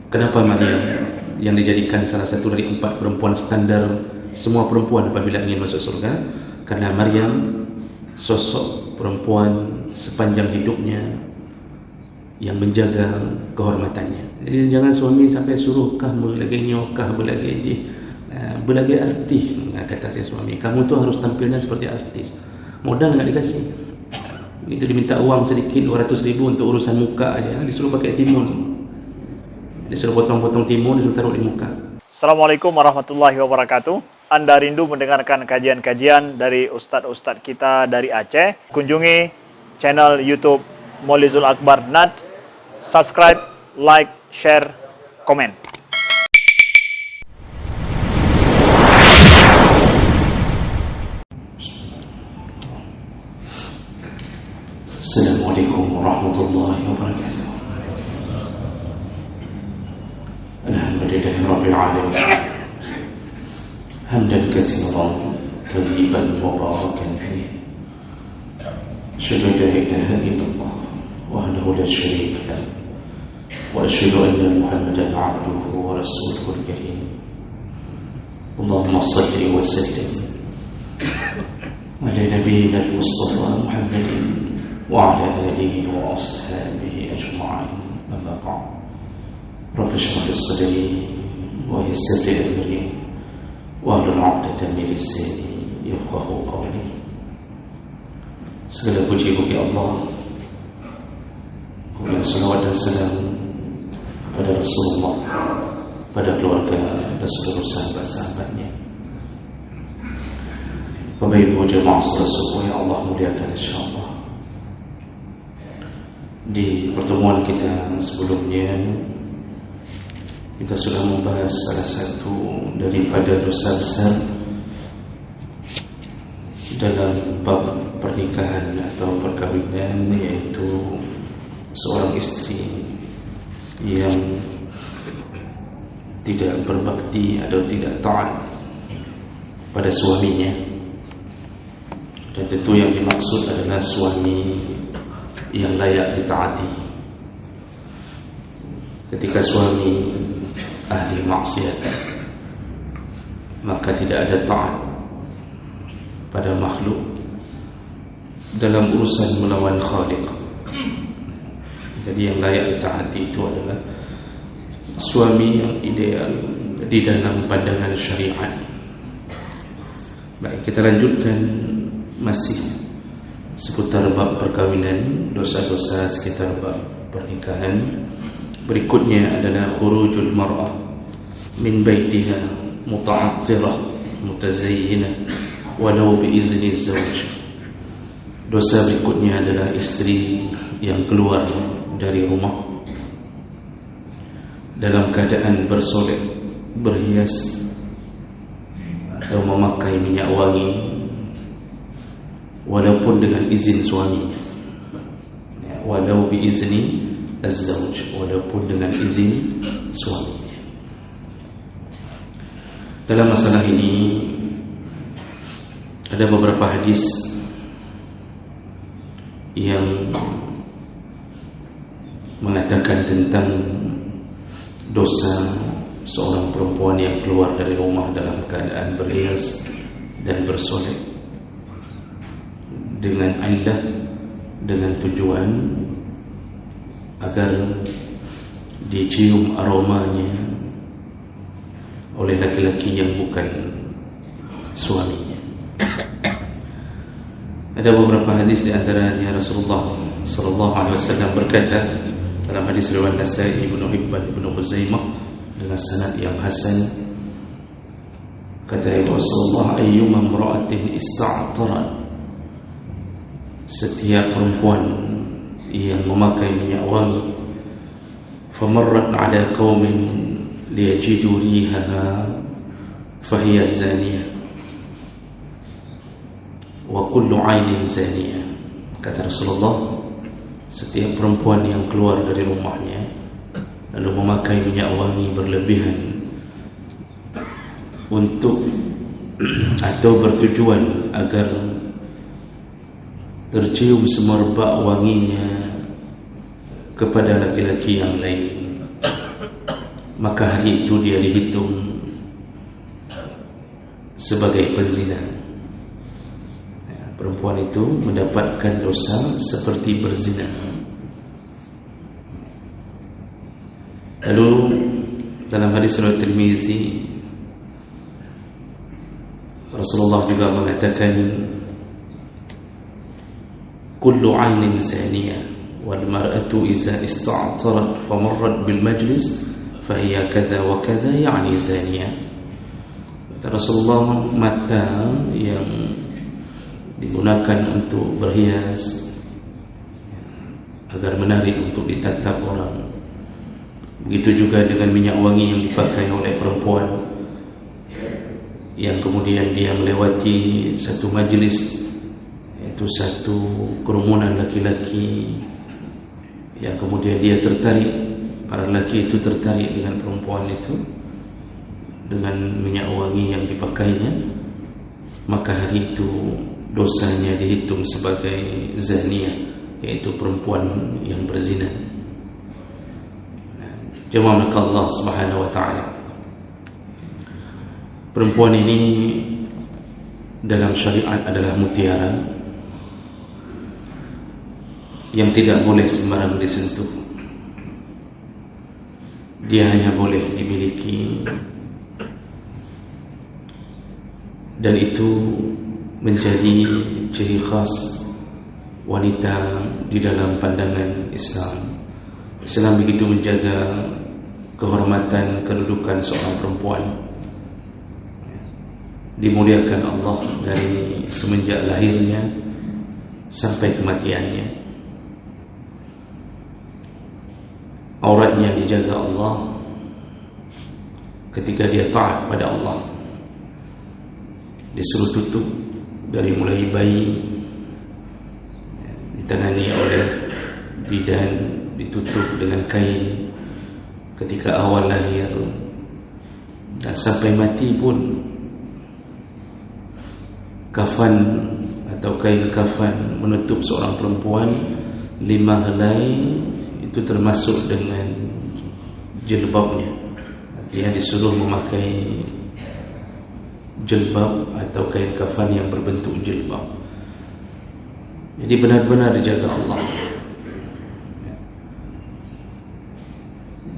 Kenapa Maryam yang dijadikan salah satu dari 4 perempuan standar semua perempuan apabila ingin masuk surga? Karena Maryam sosok perempuan sepanjang hidupnya yang menjaga kehormatannya. Jadi jangan suami sampai suruh kah belagi nyokah belagi artis. Kata si suami, kamu tu harus tampilnya seperti artis. Modal enggak dikasih. Itu diminta uang sedikit 200.000 untuk urusan muka aja, disuruh pakai timun. Disuruh potong-potong timun, disuruh taruh di muka. Assalamualaikum warahmatullahi wabarakatuh. Anda rindu mendengarkan kajian-kajian dari ustadz-ustadz kita dari Aceh? Kunjungi channel YouTube Maulizul Akbar NAD. Subscribe, like, share, komen. Assalamualaikum warahmatullahi wabarakatuh. Alhamdulillahi rabbil alamin. Hamdan katsiran tayyiban mubarakan fihi. Asyhadu an la ilaha illallah wahdahu la syarika lah. Wa asyhadu anna Muhammadan 'abduhu wa rasuluhul karim. Allahumma shalli wa sallim ala nabiyyina al-mustafa Muhammadin wa ala alihi wa ashabihi ajma'in. Amma ba'd. Rabbi shrah li sadri wa yassir li amri wahlul 'uqdatam min lisani yafqahu qawli. Segala puji bagi Allah, kemudian salawat dan salam kepada Rasulullah, pada keluarga dan seluruh sahabat-sahabatnya. Bapak Ibu jemaah salat subuh yang Allah muliakan insyaallah. Di pertemuan kita sebelumnya kita sudah membahas salah satu daripada dosa besar dalam bab pernikahan atau perkahwinan, yaitu seorang istri yang tidak berbakti atau tidak taat pada suaminya. Dan tentu yang dimaksud adalah suami yang layak ditaati. Ketika suami ahli maksiat, maka tidak ada taat pada makhluk dalam urusan melawan Khaliq. Jadi yang layak ditaati itu adalah suami yang ideal di dalam pandangan syariat. Baik, kita lanjutkan masih seputar bab perkawinan, dosa-dosa sekitar bab pernikahan. Berikutnya adalah khurujul mar'ah min baitiha muta'attirah mutazayyinah walau biizni zawj. Dosa berikutnya adalah istri yang keluar dari rumah dalam keadaan bersolek, berhias atau memakai minyak wangi walaupun dengan izin suaminya, walau biizni az-zawj, walaupun dengan izin suaminya. Dalam masalah ini ada beberapa hadis yang mengatakan tentang dosa seorang perempuan yang keluar dari rumah dalam keadaan berhias dan bersolek dengan ilah, dengan tujuan agar dicium aromanya oleh laki-laki yang bukan suaminya. Ada beberapa hadis, di antaranya Rasulullah sallallahu alaihi wasallam berkata dalam hadis riwayat Nasa'i, Ibnu Hibban, Ibnu Khuzaimah dengan sanad yang hasan, kata Rasulullah, ayyuma imra'atin ista'tarat, setiap perempuan yang memakai minyak wangi, famarrat ala qaumin liyajidu rihaha fahiya zaniyah wa kullu 'ainin zaniyah. Kata Rasulullah, setiap perempuan yang keluar dari rumahnya lalu memakai minyak wangi berlebihan untuk atau bertujuan agar tercium semerbak wanginya kepada laki-laki yang lain, maka hari itu dia dihitung sebagai penzina. Perempuan itu mendapatkan dosa seperti berzina. Lalu dalam hadis riwayat Tirmizi, Rasulullah juga mengatakan, kullu 'ainin zaniyah wal mar'atu idza ista'tarat famarrat bil majlis fahiya kadza wa kadza ya'ni zaniyah. Kata Rasulullah, mata yang digunakan untuk berhias agar menarik untuk ditatap orang, begitu juga dengan minyak wangi yang dipakai oleh perempuan yang kemudian dia melewati satu majlis, yaitu satu kerumunan laki-laki, yang kemudian dia tertarik, para lelaki itu tertarik dengan perempuan itu dengan minyak wangi yang dipakainya, maka hari itu dosanya dihitung sebagai zaniyah, yaitu perempuan yang berzina. Jemaah Allah Subhanahu wa taala, perempuan ini dalam syariat adalah mutiara yang tidak boleh sembarang disentuh. Dia hanya boleh dimiliki, dan itu menjadi ciri khas wanita di dalam pandangan Islam. Islam begitu menjaga kehormatan kedudukan seorang perempuan, dimuliakan Allah dari semenjak lahirnya sampai kematiannya. Auratnya dijaga Allah ketika dia taat pada Allah, disuruh tutup dari mulai bayi, ditangani oleh bidan, ditutup dengan kain ketika awal lahir, dan sampai mati pun kafan atau kain kafan menutup seorang perempuan 5 helai, itu termasuk dengan jilbabnya. Artinya disuruh memakai jilbab atau kain kafan yang berbentuk jilbab. Jadi benar-benar dijaga Allah.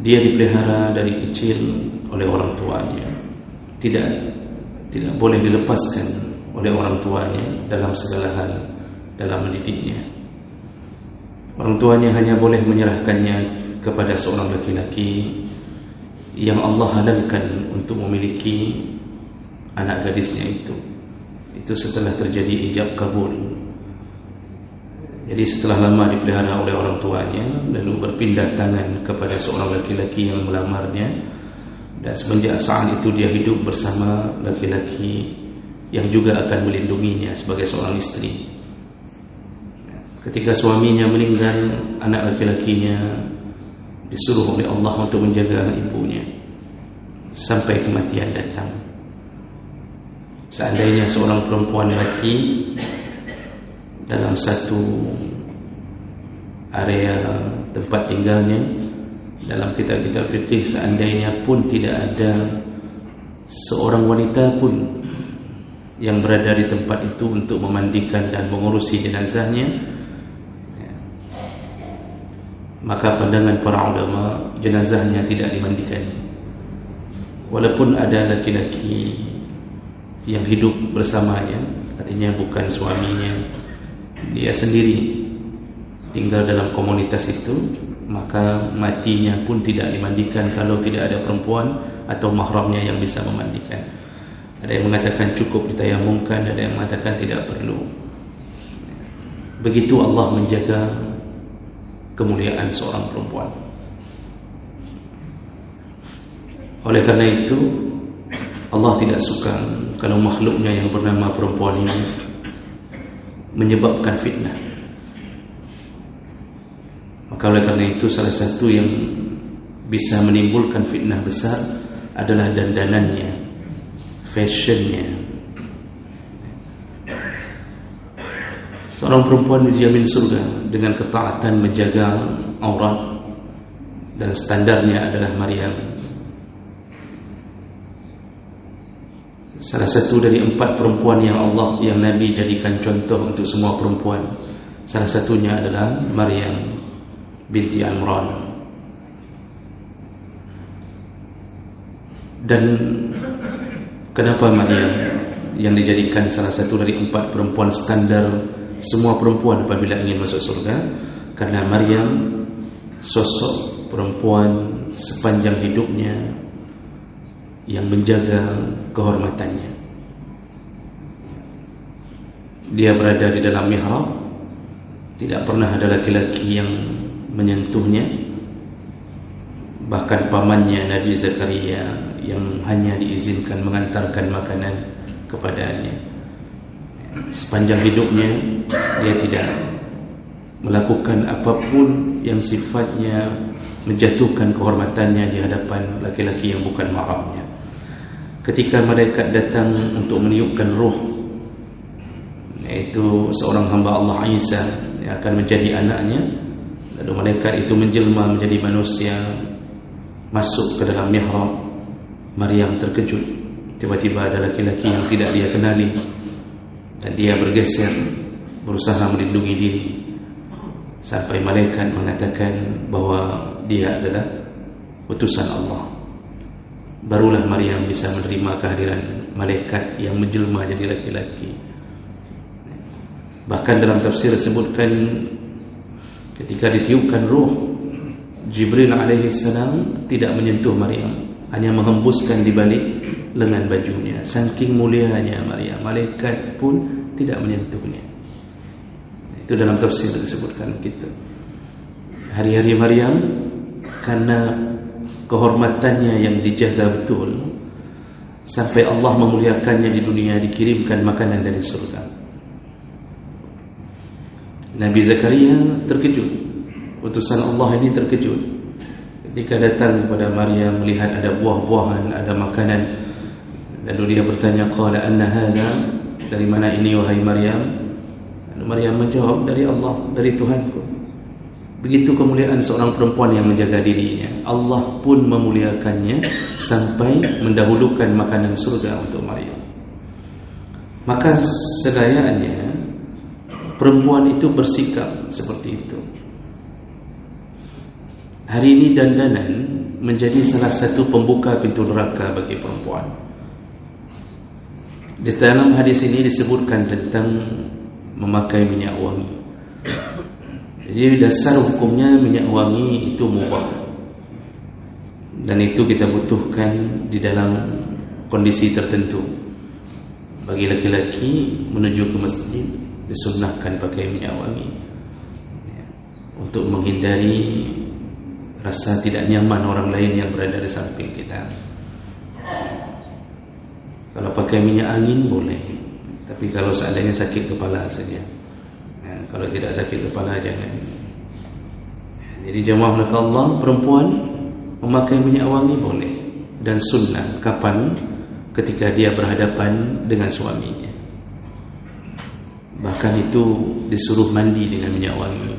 Dia dipelihara dari kecil oleh orang tuanya, tidak boleh dilepaskan oleh orang tuanya dalam segala hal dalam mendidiknya. Orang tuanya hanya boleh menyerahkannya kepada seorang laki-laki yang Allah halalkan untuk memiliki anak gadisnya itu setelah terjadi ijab kabul. Jadi setelah lama dipelihara oleh orang tuanya, lalu berpindah tangan kepada seorang laki-laki yang melamarnya, dan semenjak saat itu dia hidup bersama laki-laki yang juga akan melindunginya sebagai seorang istri. Ketika suaminya meninggal, anak laki-lakinya disuruh oleh Allah untuk menjaga ibunya sampai kematian datang. Seandainya seorang perempuan mati dalam satu area tempat tinggalnya, dalam kitab-kitab fikih, seandainya pun tidak ada seorang wanita pun yang berada di tempat itu untuk memandikan dan mengurusi jenazahnya, maka pandangan para ulama, jenazahnya tidak dimandikan. Walaupun ada laki-laki yang hidup bersamanya, artinya bukan suaminya, dia sendiri tinggal dalam komunitas itu, maka matinya pun tidak dimandikan kalau tidak ada perempuan atau mahramnya yang bisa memandikan. Ada yang mengatakan cukup ditayamumkan, ada yang mengatakan tidak perlu. Begitu Allah menjaga kemuliaan seorang perempuan. Oleh karena itu, Allah tidak suka kalau makhluknya yang bernama perempuan ini menyebabkan fitnah. Maka oleh karena itu, salah satu yang bisa menimbulkan fitnah besar adalah dandanannya, fashionnya. Seorang perempuan dijamin surga dengan ketaatan menjaga aurat, dan standarnya adalah Maryam salah satu dari 4 perempuan yang Nabi jadikan contoh untuk semua perempuan. Salah satunya adalah Maryam binti Imran. Dan kenapa Maryam yang dijadikan salah satu dari 4 perempuan standar semua perempuan apabila ingin masuk surga? Karena Maryam sosok perempuan sepanjang hidupnya yang menjaga kehormatannya. Dia berada di dalam mihrab, tidak pernah ada laki-laki yang menyentuhnya. Bahkan pamannya Nabi Zakaria yang hanya diizinkan mengantarkan makanan kepadanya. Sepanjang hidupnya dia tidak melakukan apapun yang sifatnya menjatuhkan kehormatannya di hadapan laki-laki yang bukan mahramnya. Ketika malaikat datang untuk meniupkan ruh, yaitu seorang hamba Allah Isa yang akan menjadi anaknya, lalu malaikat itu menjelma menjadi manusia, masuk ke dalam mihrab, Maryam terkejut. Tiba-tiba ada laki-laki yang tidak dia kenali, dan dia bergeser, berusaha melindungi diri, sampai malaikat mengatakan bahwa dia adalah utusan Allah. Barulah Maryam bisa menerima kehadiran malaikat yang menjelma jadi laki-laki. Bahkan dalam tafsir disebutkan ketika ditiupkan ruh, Jibril alaihi salam tidak menyentuh Maryam, hanya menghembuskan di balik lengan bajunya. Saking mulianya Maryam, malaikat pun tidak menyentuhnya. Itu dalam tafsir disebutkan gitu. Hari-hari Maryam, karena kehormatannya yang dijaga betul, sampai Allah memuliakannya di dunia, dikirimkan makanan dari surga. Nabi Zakaria terkejut, utusan Allah ini terkejut ketika datang kepada Maryam, melihat ada buah-buahan, ada makanan. Lalu dia bertanya, qala anna hadha, dari mana ini wahai Maryam? Lalu Maryam menjawab, dari Allah, dari Tuhanku. Begitu kemuliaan seorang perempuan yang menjaga dirinya. Allah pun memuliakannya sampai mendahulukan makanan surga untuk Maryam. Maka sedayaannya perempuan itu bersikap seperti itu. Hari ini dandanan menjadi salah satu pembuka pintu neraka bagi perempuan. Di dalam hadis ini disebutkan tentang memakai minyak wangi. Jadi dasar hukumnya minyak wangi itu mubah, dan itu kita butuhkan di dalam kondisi tertentu. Bagi laki-laki menuju ke masjid disunnahkan pakai minyak wangi untuk menghindari rasa tidak nyaman orang lain yang berada di samping kita. Kalau pakai minyak angin boleh, tapi kalau seandainya sakit kepala saja. Kalau tidak sakit kepala jangan. Jadi jemaah Allah, perempuan memakai minyak wangi boleh, dan sunnah. Kapan? Ketika dia berhadapan dengan suaminya. Bahkan itu disuruh mandi dengan minyak wangi.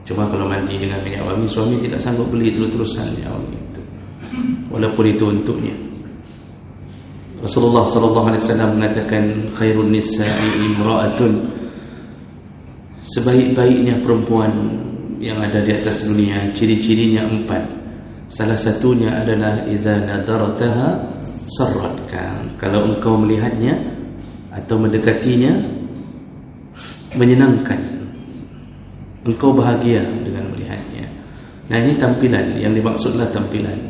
Cuma kalau mandi dengan minyak wangi, suami tidak sanggup beli terus-terusan minyak wangi itu, walaupun itu untuknya. Rasulullah SAW mengatakan, khairun nisa'i imra'atun, sebaik-baiknya perempuan yang ada di atas dunia, ciri-cirinya 4. Salah satunya adalah iza nadartaha sarratka, kalau engkau melihatnya atau mendekatinya menyenangkan, engkau bahagia dengan melihatnya. Nah, ini tampilan, yang dimaksudlah tampilan.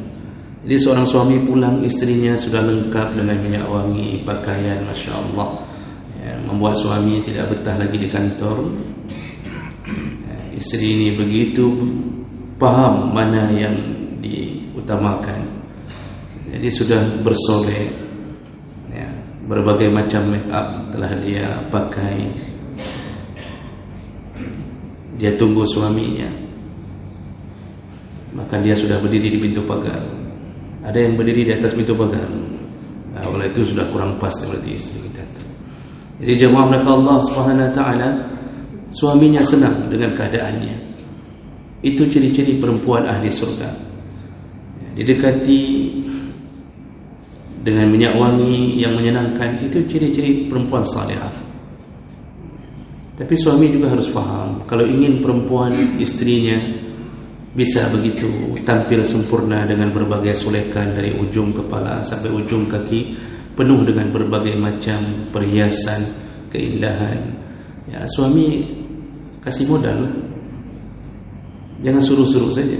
Jadi seorang suami pulang, istrinya sudah lengkap dengan minyak wangi, pakaian, Masya Allah, membuat suami tidak betah lagi di kantor. Istri ini begitu paham mana yang diutamakan. Jadi sudah bersolek, berbagai macam make up telah dia pakai. Dia tunggu suaminya, maka dia sudah berdiri di pintu pagar. Ada yang berdiri di atas pintu pagar. Kalau itu sudah kurang pas berarti istri kita. Jadi jemaah Allah Subhanahu wa taala, suaminya senang dengan keadaannya. Itu ciri-ciri perempuan ahli surga. Didekati dengan minyak wangi yang menyenangkan, itu ciri-ciri perempuan salihah. Tapi suami juga harus faham, kalau ingin perempuan, istrinya bisa begitu tampil sempurna dengan berbagai solekan dari ujung kepala sampai ujung kaki, penuh dengan berbagai macam perhiasan, keindahan, ya suami kasih modal lah. Jangan suruh-suruh saja.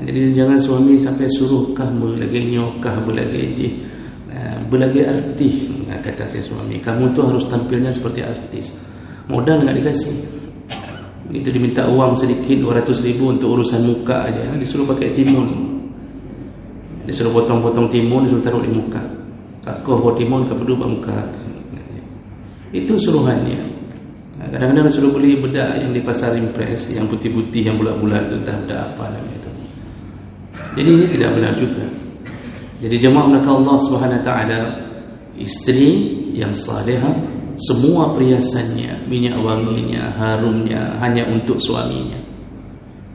Jadi jangan suami sampai suruh kah belagi nyokah belagi belagi artis. Kata si suami, kamu tu harus tampilnya seperti artis. Modal enggak dikasih. Itu diminta uang sedikit 200.000 untuk urusan muka aja, disuruh pakai timun. Disuruh potong-potong timun, disuruh taruh di muka. Kakoh buat timun kepedu buat muka. Itu suruhannya. Kadang-kadang disuruh beli bedak yang di pasar impres, yang putih-putih, yang bulat-bulat itu, entah bedak apa namanya itu. Jadi ini tidak benar juga. Jadi jemaah maka Allah Subhanahu wa taala, istri yang salihah, semua perhiasannya, minyak wanginya, harumnya hanya untuk suaminya.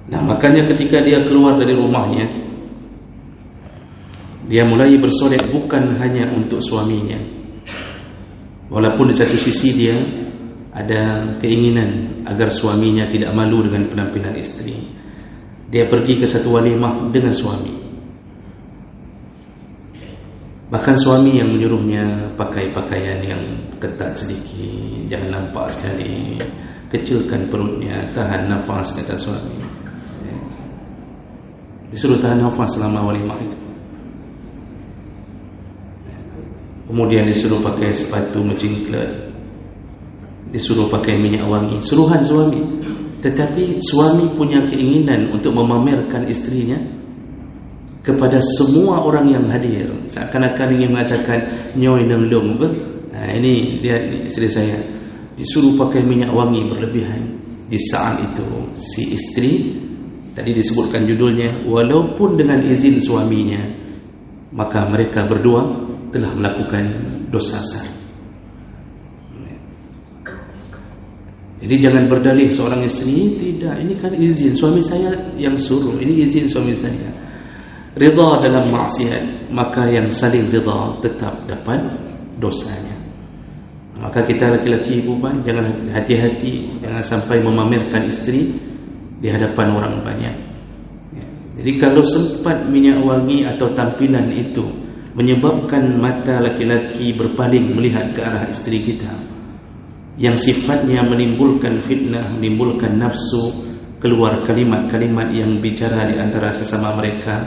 Nah, makanya ketika dia keluar dari rumahnya, dia mulai bersolek bukan hanya untuk suaminya. Walaupun di satu sisi dia ada keinginan agar suaminya tidak malu dengan penampilan istri, dia pergi ke satu walimah dengan suami. Bahkan suami yang menyuruhnya pakai pakaian yang ketat sedikit, jangan nampak sekali, kecilkan perutnya, tahan nafas, kata suami. Disuruh tahan nafas selama walimah itu. Kemudian disuruh pakai sepatu mencingklat, disuruh pakai minyak wangi, suruhan suami. Tetapi suami punya keinginan untuk memamerkan istrinya kepada semua orang yang hadir, seakan-akan ingin mengatakan nyoy nang long. Ini dia, istri saya disuruh pakai minyak wangi berlebihan. Di saat itu si istri, tadi disebutkan judulnya, walaupun dengan izin suaminya, maka mereka berdua telah melakukan dosa besar. Jadi jangan berdalih seorang istri, tidak, ini kan izin suami saya yang suruh, ini izin suami saya. Ridha dalam maksiat, maka yang saling ridha tetap dapat dosanya. Maka kita laki-laki perempuan jangan hati-hati, jangan sampai memamerkan istri di hadapan orang banyak. Jadi kalau sempat minyak wangi atau tampilan itu menyebabkan mata laki-laki berpaling melihat ke arah istri kita, yang sifatnya menimbulkan fitnah, menimbulkan nafsu, keluar kalimat-kalimat yang bicara di antara sesama mereka,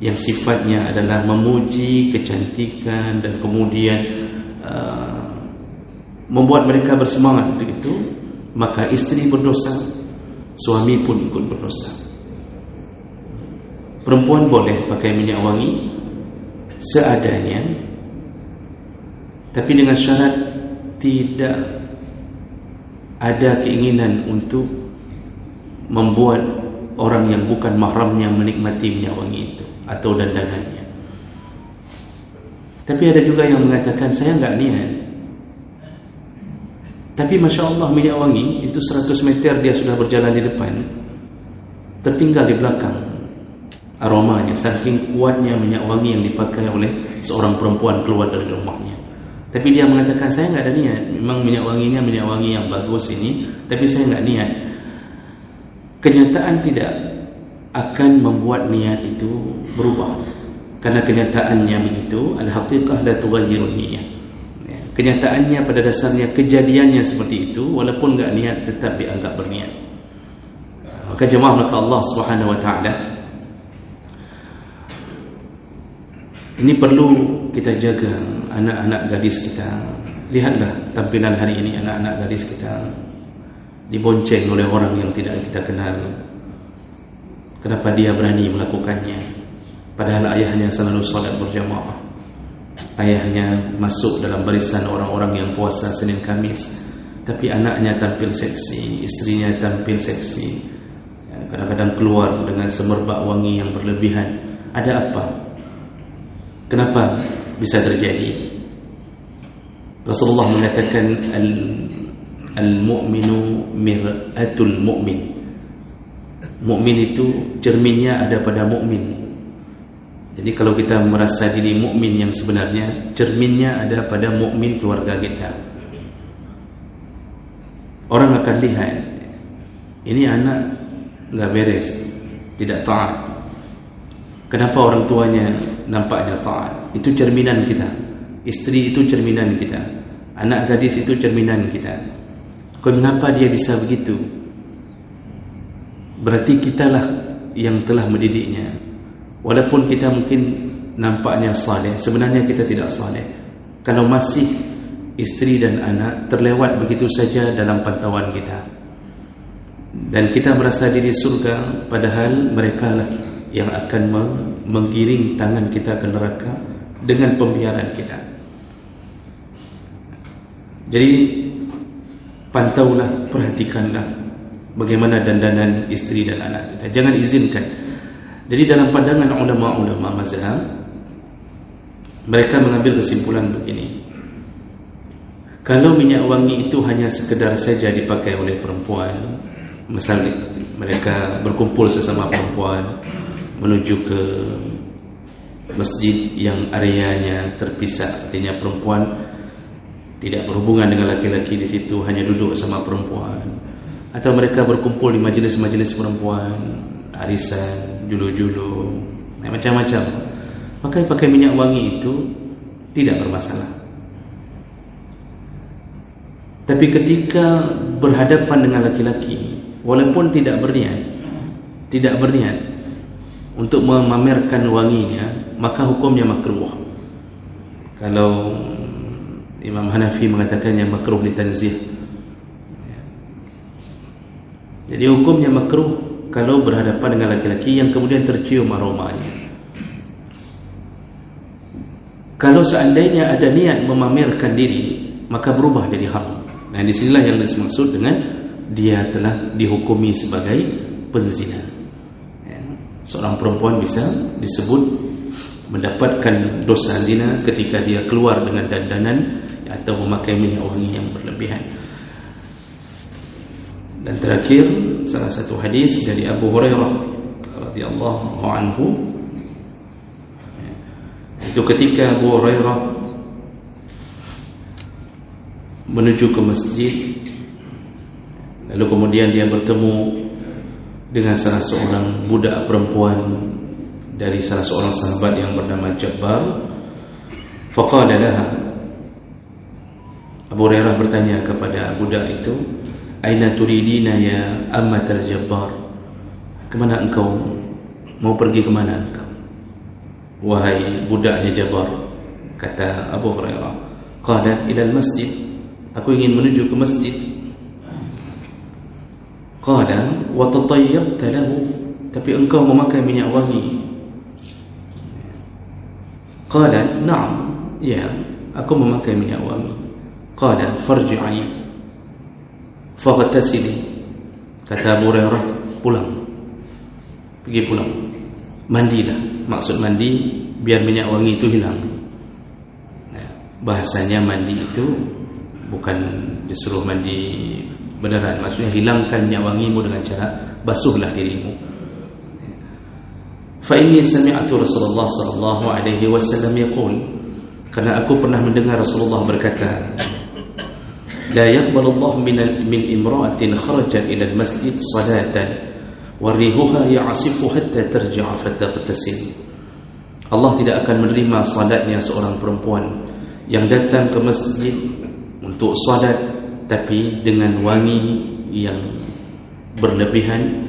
yang sifatnya adalah memuji kecantikan dan kemudian membuat mereka bersemangat untuk itu, maka istri berdosa, suami pun ikut berdosa. Perempuan boleh pakai minyak wangi seadanya, tapi dengan syarat tidak ada keinginan untuk membuat orang yang bukan mahramnya menikmati minyak wangi itu atau dandanannya. Tapi ada juga yang mengatakan saya enggak niat, tapi Masya Allah minyak wangi itu 100 meter dia sudah berjalan di depan, tertinggal di belakang aromanya, saking kuatnya minyak wangi yang dipakai oleh seorang perempuan keluar dari rumahnya. Tapi dia mengatakan saya enggak ada niat, memang minyak wanginya minyak wangi yang bagus ini, tapi saya enggak niat. Kenyataan tidak akan membuat niat itu berubah, karena kenyataannya begitu. Al-haqiqah la tughayyiru niyyah. Kenyataannya pada dasarnya kejadiannya seperti itu, walaupun enggak niat tetap dianggap berniat. Maka jemaah maka Allah Subhanahu wa taala, ini perlu kita jaga anak-anak gadis kita. Lihatlah tampilan hari ini anak-anak gadis kita dibonceng oleh orang yang tidak kita kenal. Kenapa dia berani melakukannya? Padahal ayahnya selalu salat berjamaah, ayahnya masuk dalam barisan orang-orang yang puasa Senin Kamis, tapi anaknya tampil seksi, istrinya tampil seksi, kadang-kadang keluar dengan semerbak wangi yang berlebihan. Ada apa? Kenapa bisa terjadi? Rasulullah mengatakan al-mu'minu mir'atul mu'min. Mukmin itu cerminnya ada pada mukmin. Jadi kalau kita merasa diri mukmin yang sebenarnya, cerminnya ada pada mukmin keluarga kita. Orang akan lihat, ini anak enggak beres, tidak taat. Kenapa orang tuanya nampaknya taat? Itu cerminan kita. Istri itu cerminan kita. Anak gadis itu cerminan kita. Kenapa dia bisa begitu? Berarti kitalah yang telah mendidiknya. Walaupun kita mungkin nampaknya saleh, sebenarnya kita tidak saleh. Kalau masih istri dan anak terlewat begitu saja dalam pantauan kita, dan kita merasa diri surga, padahal mereka lah yang akan menggiring tangan kita ke neraka dengan pembiaran kita. Jadi pantaulah, perhatikanlah bagaimana dandanan istri dan anak kita. Jangan izinkan. Jadi dalam pandangan ulama-ulama mazhab, mereka mengambil kesimpulan begini: kalau minyak wangi itu hanya sekedar saja dipakai oleh perempuan, misalnya mereka berkumpul sesama perempuan menuju ke masjid yang areanya terpisah, artinya perempuan tidak berhubungan dengan laki-laki di situ, hanya duduk sama perempuan, atau mereka berkumpul di majlis-majlis perempuan, arisan, julu-julu, macam-macam, maka pakai minyak wangi itu tidak bermasalah. Tapi ketika berhadapan dengan laki-laki, walaupun tidak berniat untuk memamerkan wanginya, maka hukumnya makruh. Kalau Imam Hanafi mengatakannya makruh litanzih. Jadi hukumnya makruh kalau berhadapan dengan laki-laki yang kemudian tercium aromanya. Kalau seandainya ada niat memamerkan diri, maka berubah jadi haram. Nah, disinilah yang dimaksud dengan dia telah dihukumi sebagai penzina. Seorang perempuan bisa disebut mendapatkan dosa zina ketika dia keluar dengan dandanan atau memakai minyak wangi yang berlebihan. Dan terakhir, salah satu hadis dari Abu Hurairah radhiyallahu anhu, itu ketika Abu Hurairah menuju ke masjid, lalu kemudian dia bertemu dengan salah seorang budak perempuan dari salah seorang sahabat yang bernama Jabbar. Faqala laha, Abu Hurairah bertanya kepada budak itu, "Aina turidina ya ammatal Jabbar?" Kemana engkau? Mau pergi kemana engkau, wahai budaknya Jabbar? Kata Abu Hurairah, "Qala ila al-masjid." Aku ingin menuju ke masjid. Qala wa tatayyabta lahu, tapi engkau memakai minyak wangi. Qala na'am, ya, aku memakai minyak wangi. Qala farji'i faghtasili. Kata Abu Hurairah, pulang, pergi pulang, mandilah. Maksud mandi biar minyak wangi itu hilang. Bahasanya mandi itu bukan disuruh mandi beneran, maksudnya hilangkan minyak wangimu dengan cara basuhlah dirimu. Fa inni sami'tu Rasulullah sallallahu alaihi wasallam yaqul, karena aku pernah mendengar Rasulullah berkata, la yaqbalu Allah min imra'atin kharajat ila al-masjid salatan wa rihuha ya'sifu hatta tarji'a fataghtasil. Allah tidak akan menerima salatnya seorang perempuan yang datang ke masjid untuk salat tapi dengan wangi yang berlebihan,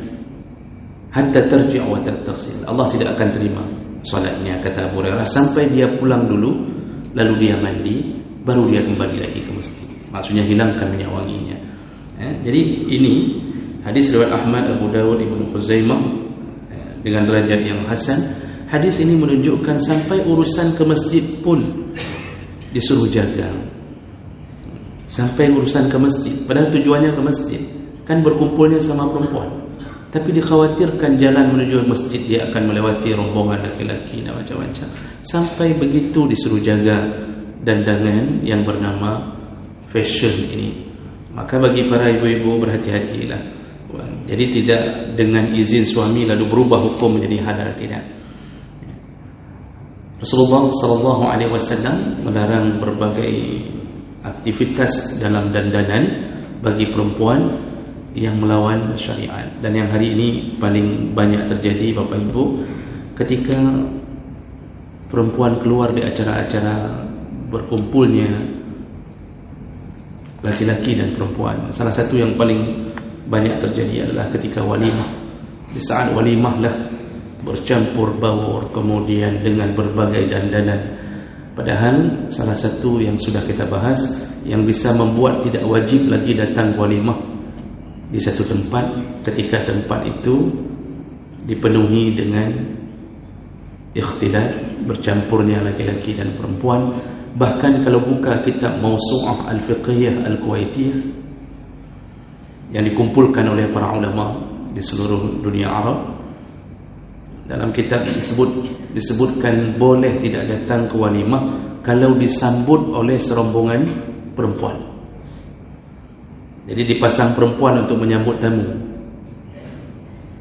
hatta tarji' wa taghtasil. Allah tidak akan terima salatnya, kata Abu Hurairah, sampai dia pulang dulu, lalu dia mandi, baru dia kembali lagi ke masjid. Maksudnya hilangkan minyak wanginya. Jadi ini hadis riwayat Ahmad, Abu Dawud, Ibnu Khuzaimah dengan derajat yang hasan. Hadis ini menunjukkan sampai urusan ke masjid pun disuruh jaga. Sampai urusan ke masjid, padahal tujuannya ke masjid, kan berkumpulnya sama perempuan, tapi dikhawatirkan jalan menuju masjid dia akan melewati rombongan laki-laki dan macam-macam. Sampai begitu disuruh jaga dandangan yang bernama fashion ini. Maka bagi para ibu-ibu, berhati-hatilah. Jadi tidak dengan izin suami lalu berubah hukum menjadi halal, tidak. Rasulullah sallallahu alaihi wasallam melarang berbagai aktivitas dalam dandanan bagi perempuan yang melawan syariat. Dan yang hari ini paling banyak terjadi, Bapak Ibu, ketika perempuan keluar di acara-acara berkumpulnya laki-laki dan perempuan. Salah satu yang paling banyak terjadi adalah ketika walimah. Di saat walimah lah bercampur baur kemudian dengan berbagai dandanan. Padahal salah satu yang sudah kita bahas yang bisa membuat tidak wajib lagi datang walimah di satu tempat ketika tempat itu dipenuhi dengan ikhtilat, bercampurnya laki-laki dan perempuan. Bahkan kalau buka kitab Mawsu'ah Al-Fiqhiyah Al-Kuwaitiyah yang dikumpulkan oleh para ulama di seluruh dunia Arab, dalam kitab disebutkan boleh tidak datang ke walimah kalau disambut oleh serombongan perempuan. Jadi dipasang perempuan untuk menyambut tamu,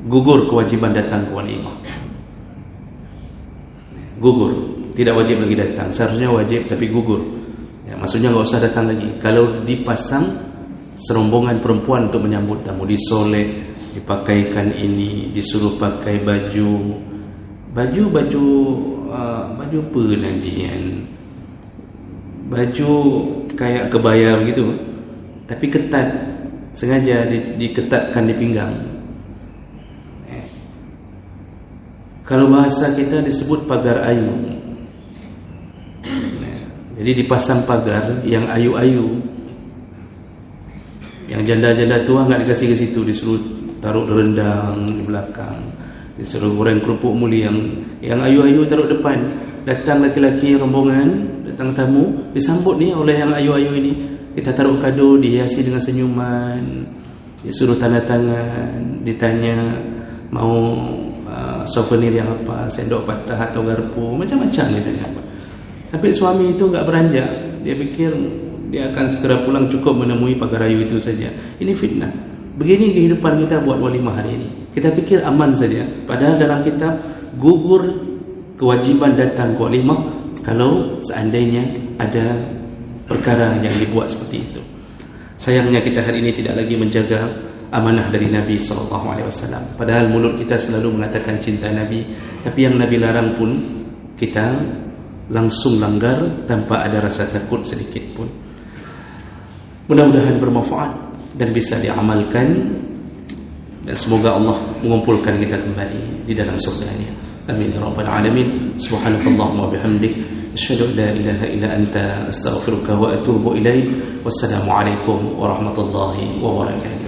gugur kewajiban datang ke walimah. Gugur, tidak wajib lagi datang. Seharusnya wajib tapi gugur ya, maksudnya nggak usah datang lagi kalau dipasang serombongan perempuan untuk menyambut tamu. Disolek, dipakaikan ini, disuruh pakai baju pengajian, baju kayak kebaya begitu, tapi ketat, sengaja diketatkan di pinggang. Kalau bahasa kita disebut pagar ayu. Jadi dipasang pagar yang ayu-ayu, yang janda-janda tua nggak dikasih ke situ, disuruh taruh rendang di belakang, disuruh goreng kerupuk muli, yang ayu-ayu taruh depan. Datang laki-laki rombongan, datang tamu, disambut ni oleh yang ayu-ayu ini. Kita taruh kado, dihiasi dengan senyuman, disuruh tanda tangan, ditanya mau souvenir yang apa, sendok patah atau garpu, macam-macam ditanya. Sampai suami itu enggak beranjak, dia fikir dia akan segera pulang cukup menemui pagar ayu itu saja. Ini fitnah. Begini kehidupan kita buat walimah hari ini. Kita fikir aman saja, padahal dalam kitab gugur kewajiban datang ke walimah kalau seandainya ada perkara yang dibuat seperti itu. Sayangnya kita hari ini tidak lagi menjaga amanah dari Nabi SAW. Padahal mulut kita selalu mengatakan cinta Nabi, tapi yang Nabi larang pun kita langsung langgar tanpa ada rasa takut sedikit pun. Mudah-mudahan bermanfaat dan bisa diamalkan, dan semoga Allah mengumpulkan kita kembali di dalam surga-Nya. Amin ya rabbal alamin. Subhanakallahumma wa bihamdik, asyhadu an la ilaha illa anta, astaghfiruka wa atubu ilaik. Wassalamu alaikum warahmatullahi wabarakatuh.